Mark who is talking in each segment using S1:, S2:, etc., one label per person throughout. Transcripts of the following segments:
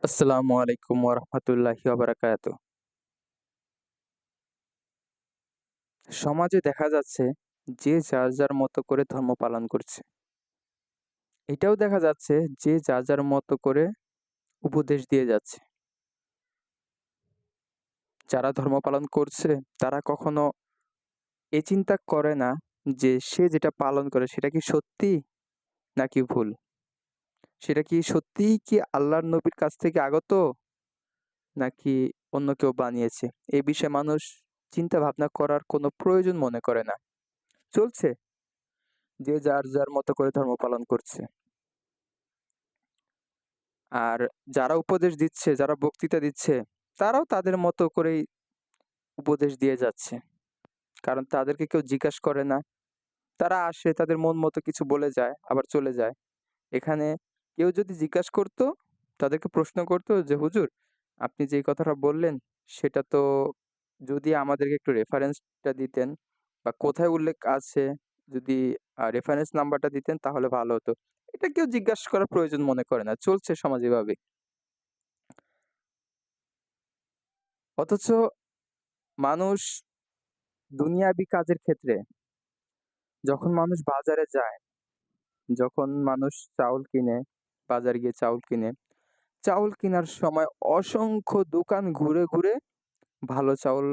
S1: আসসালামু আলাইকুম ওয়া বারাকাতুহু। সমাজে দেখা যাচ্ছে যে যার মতো করে ধর্ম পালন করছে। এটাও দেখা যাচ্ছে যে যার মতো করে উপদেশ দিয়ে যাচ্ছে। যারা ধর্ম পালন করছে তারা কখনো এ চিন্তা করে না যে সে যেটা পালন করে সেটা কি সত্যি নাকি ভুল? সেটা কি সত্যিই কি আল্লাহর নবীর কাছ থেকে আগত নাকি অন্য কেউ বানিয়েছে? এ বিষয়ে মানুষ চিন্তা ভাবনা করার কোনো প্রয়োজন মনে করে না। চলছে যে যার মতো করে ধর্ম পালন করছে। আর যারা উপদেশ দিচ্ছে, যারা বক্তৃতা দিচ্ছে, তারাও তাদের মতো করেই উপদেশ দিয়ে যাচ্ছে। কারণ তাদেরকে কেউ জিজ্ঞাস করে না। তারা আসে তাদের মন মতো কিছু বলে যায়, আবার চলে যায়। এখানে কেউ যদি জিজ্ঞাস করতো, তাদেরকে প্রশ্ন করতো যে, "হুজুর, আপনি যেই কথাটা বললেন, সেটা তো যদি আমাদেরকে একটু রেফারেন্সটা দিতেন বা কোথায় উল্লেখ আছে, যদি রেফারেন্স নাম্বারটা দিতেন তাহলে ভালো হতো।" এটা কেউ জিজ্ঞাসা করার প্রয়োজন মনে করে না। চলছে সমাজ এভাবেই। অথচ মানুষ দুনিয়াবি কাজের ক্ষেত্রে যখন মানুষ বাজারে যায়, যখন মানুষ চাউল কিনে, বাজারে গিয়ে চাউল কিনে, চাউল কিনার সময় অসংখ্য দোকান ঘুরে ভালো চাউল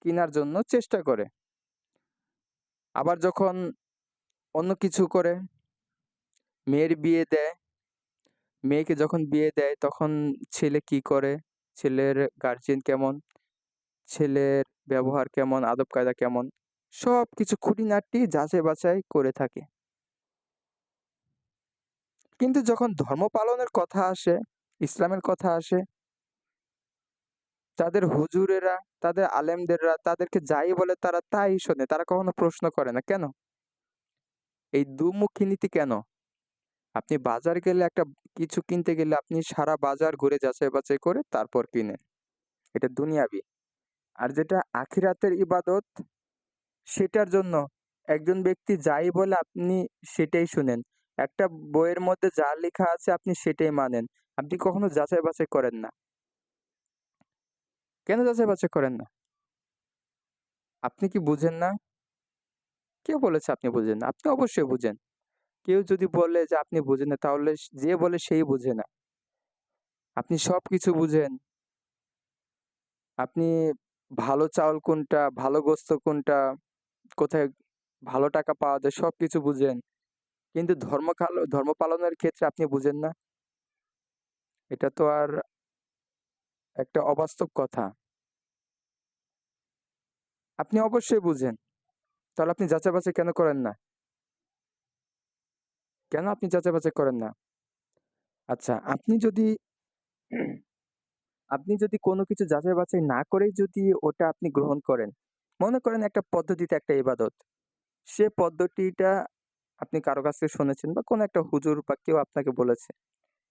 S1: কিনার জন্য চেষ্টা করে। আবার যখন অন্য কিছু করে, মেয়ের বিয়ে দেয়, মেয়েকে যখন বিয়ে দেয় তখন ছেলে কি করে, ছেলের গার্ডিয়ান কেমন, ছেলের ব্যবহার কেমন, আদব-কায়দা কেমন, সবকিছু খুঁটিনাটি যাচাই-বাছাই করে থাকে। কিন্তু যখন ধর্ম পালনের কথা আসে, ইসলামের কথা আসে, তাদের হুজুরেরা, তাদের আলেমদেররা তাদেরকে যাই বলে তারা তাই শোনে। তারা কখনো প্রশ্ন করে না। কেন? এই দুমুখী নীতি কেন? আপনি বাজার গেলে একটা কিছু কিনতে গেলে আপনি সারা বাজার ঘুরে যাচাই-বাছাই করে তারপর কিনেন। এটা দুনিয়াবি। আর যেটা আখিরাতের ইবাদত সেটার জন্য একজন ব্যক্তি যাই বলে আপনি সেটাই শুনেন। একটা বইয়ের মধ্যে যা লেখা আছে আপনি সেটাই মানেন। আপনি কখনো যাচাই-বাছাই করেন না। কেন যাচাই-বাছাই করেন না? আপনি কি বুঝেন না? কে বলেছে আপনি বুঝেন না? আপনি অবশ্যই বুঝেন। কেউ যদি বলে যে আপনি বুঝেন না তাহলে যে বলে সেই বুঝে না। আপনি সবকিছু বুঝেন। আপনি ভালো চাউল কোনটা, ভালো গোস্ত কোনটা, কোথায় ভালো টাকা পাওয়া যায় সবকিছু বুঝেন। কিন্তু ধর্ম পালনের ক্ষেত্রে আপনি বুঝেন না। এটা তো আর একটা অবাস্তব কথা। আপনি অবশ্যই বুঝেন। তাহলে আপনি যাচাই-বাছাই কেন করেন না? কেন আপনি যাচাই-বাছাই করেন না? আচ্ছা, আপনি যদি কোনো কিছু যাচাই-বাছাই না করেই যদি ওটা আপনি গ্রহণ করেন, মনে করেন একটা পদ্ধতিতে একটা ইবাদত। সে পদ্ধতিটা আপনি কারো কাছ থেকে শুনেছেন বা কোনো একটা হুজুর বা কেউ আপনাকে বলেছে।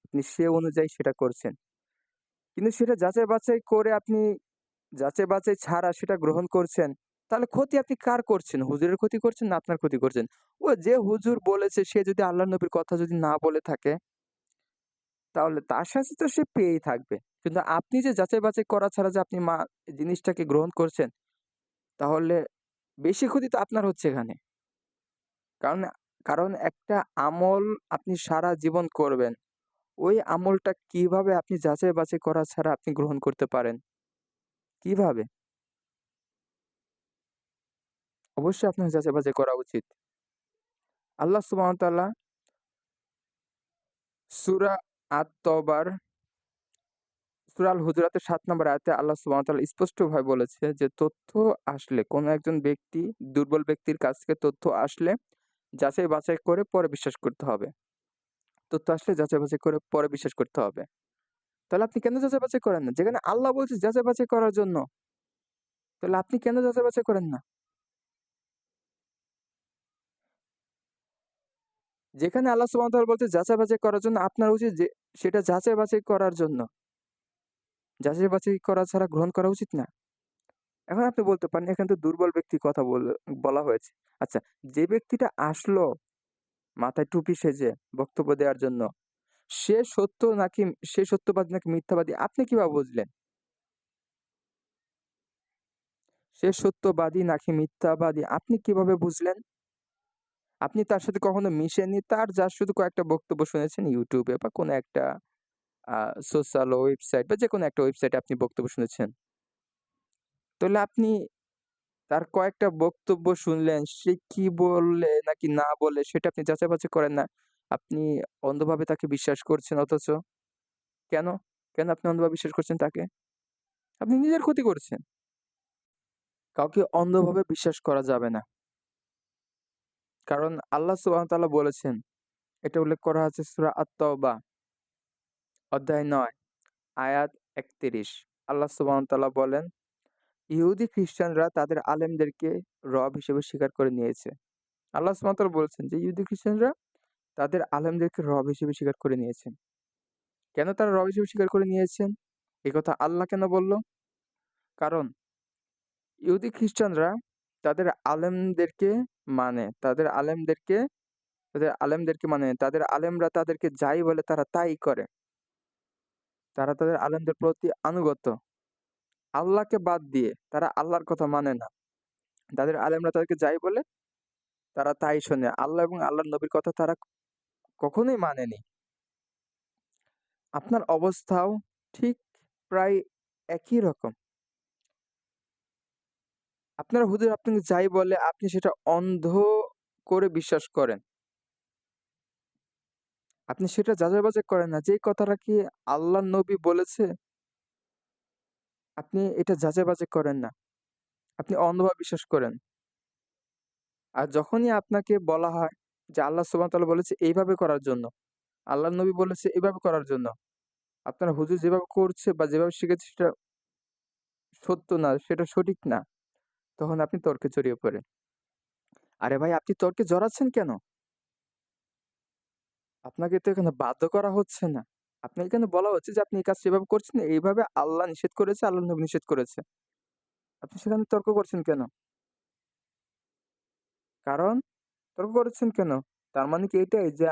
S1: আপনি সে অনুযায়ী সেটা করছেন। কিন্তু সেটা যাচাই-বাছাই করে আপনি যাচাই-বাছাই ছাড়া সেটা গ্রহণ করছেন, তাহলে ক্ষতি আপনি কার করছেন? হুজুরের ক্ষতি করছেন না আপনার ক্ষতি করছেন? ও যে হুজুর বলেছে সে যদি আল্লাহর নবীর কথা যদি না বলে থাকে, তাহলে তার শাস্তি তো সে পেয়েই থাকবে। কিন্তু আপনি যে যাচাই-বাছাই করা ছাড়া যে আপনি জিনিসটাকে গ্রহণ করছেন, তাহলে বেশি ক্ষতি তো আপনার হচ্ছে এখানে। কারণ কারণ একটা আমল আপনি সারা জীবন করবেন। ওই আমলটা কিভাবে আপনি যাচাই-বাছাই করা ছাড়া আপনি গ্রহণ করতে পারেন? কিভাবে? অবশ্যই আপনার যাচাই-বাছাই করা উচিত। আল্লাহ সুবহানাহু ওয়া তাআলা সূরা আত-তওবার সূরা আল হুজুরাতের ৭ নম্বর আয়াতে আল্লাহ সুবহানাহু ওয়া তাআলা স্পষ্টভাবে বলেছে যে, তথ্য আসলে কোন একজন ব্যক্তি দুর্বল ব্যক্তির কাছ থেকে তথ্য আসলে যাচাই-বাছাই করে পরে বিশ্বাস করতে হবে। তথ্য আসলে যাচাই-বাছাই করে পরে বিশ্বাস করতে হবে। তাহলে আপনি কেন যাচাই-বাছাই করেন না? যেখানে আল্লাহ বলছে যাচাই-বাছাই করার জন্য, তাহলে আপনি কেন যাচাই-বাছাই করেন না? যেখানে আল্লাহ সুবহানাহু ওয়া তাআলা বলছে যাচাই-বাছাই করার জন্য আপনার উচিত যে সেটা যাচাই-বাছাই করার জন্য। যাচাই-বাছাই করা ছাড়া গ্রহণ করা উচিত না? এখন আপনি বলতে পারেন এখানে তো দুর্বল ব্যক্তির কথা বলা হয়েছে। আচ্ছা, যে ব্যক্তিটা আসলো মাথায় টুপি সেজে বক্তব্য দেওয়ার জন্য, সে সত্য নাকি সে সত্যবাদী নাকি মিথ্যাবাদী আপনি কিভাবে বুঝলেন? সে সত্যবাদী নাকি মিথ্যাবাদী আপনি কিভাবে বুঝলেন? আপনি তার সাথে কখনো মিশেননি। তার শুধু কয়েকটা বক্তব্য শুনেছেন YouTube এ বা কোনো একটা আ সোশ্যাল ওয়েবসাইট বা যেকোনো একটা ওয়েবসাইটে আপনি বক্তব্য শুনেছেন। তাহলে আপনি তার কয়েকটা বক্তব্য শুনলেন, সে কি বললে নাকি না বলে সেটা আপনি যাচাই-বাছাই করেন না। আপনি অন্ধভাবে তাকে বিশ্বাস করছেন অথচ কেন? কেন আপনি অন্ধভাবে বিশ্বাস করছেন তাকে? আপনি নিজের ক্ষতি করছেন। কাউকে অন্ধভাবে বিশ্বাস করা যাবে না। কারণ আল্লাহ সুবহানাহু ওয়া তাআলা বলেছেন, এটা উল্লেখ করা আছে সূরা আত-তাওবা অধ্যায় ৯ আয়াত ৩১ আল্লাহ সুবহানাহু ওয়া তাআলা বলেন, "ইহুদি খ্রিস্টানরা তাদের আলেমদেরকে রব হিসেবে স্বীকার করে নিয়েছে।" আল্লাহ সুবহানাহু ওয়া তাআলা বলেছেন যে ইহুদি খ্রিস্টানরা তাদের আলেমদেরকে রব হিসেবে স্বীকার করে নিয়েছেন। কেন তারা রব হিসেবে স্বীকার করে নিয়েছেন? এ কথা আল্লাহ কেন বলল? কারণ ইহুদি খ্রিস্টানরা তাদের আলেমদেরকে মানে, তাদের আলেমদেরকে মানে, তাদের আলেমরা তাদেরকে যাই বলে তারা তাই করে। তারা তাদের আলেমদের প্রতি আনুগত্য। আল্লাহকে বাদ দিয়ে তারা আল্লাহর কথা মানে না। তাদের আলেমরা তাদেরকে যাই বলে তারা তাই শোনে। আল্লাহ এবং আল্লাহর নবীর কথা তারা কখনোই মানেনি। আপনার অবস্থাও ঠিক প্রায় একই রকম। আপনার হুজুর আপনাকে যাই বলে আপনি সেটা অন্ধ করে বিশ্বাস করেন। আপনি সেটা যাচাই-বাছাই করেন না। যেই কথাটা কি আল্লাহর নবী বলেছে, আপনি এটা যাচাই-বাছাই করেন না। আপনি অন্ধভাবে বিশ্বাস করেন। আর যখনই আপনাকে বলা হয় যে আল্লাহ সুবহানাহু ওয়া তাআলা বলেছে এইভাবে করার জন্য, আল্লাহর নবী বলেছে এভাবে করার জন্য, আপনার হুজুর যেভাবে করছে বা যেভাবে শিখেছে সেটা সত্য না, সেটা সঠিক না, তখন আপনি তর্কে জড়িয়ে পড়েন। আরে ভাই আপনি তর্কে জড়াচ্ছেন কেন? আপনাকে তো এখানে বাধ্য করা হচ্ছে না। আপনাকে এখানে বলা হচ্ছে যে আপনি এই কাজটা এভাবে করছেন, এইভাবে আল্লাহ নিষেধ করেছে, আল্লাহর নবী নিষেধ করেছে। আপনি সেখানে তর্ক করছেন কেন? কারণ তর্ক করেছেন কেন? তার মানে কি এটাই যে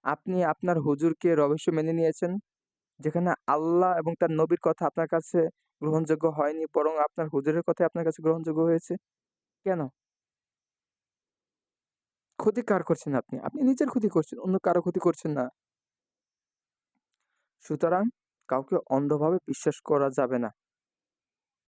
S1: আপনি আপনার হুজুরকে রব হিসেবে মেনে নিয়েছেন? যেখানে আল্লাহ এবং তার নবীর কথা আপনার কাছে গ্রহণযোগ্য হয়নি, বরং আপনার হুজুরের কথাই আপনার কাছে গ্রহণযোগ্য হয়েছে। কেন? ক্ষতি কার করছেন আপনি? আপনি নিজের ক্ষতি করছেন, অন্য কারো ক্ষতি করছেন না। সুতরাং কাউকে অন্ধভাবে বিশ্বাস করা যাবে না।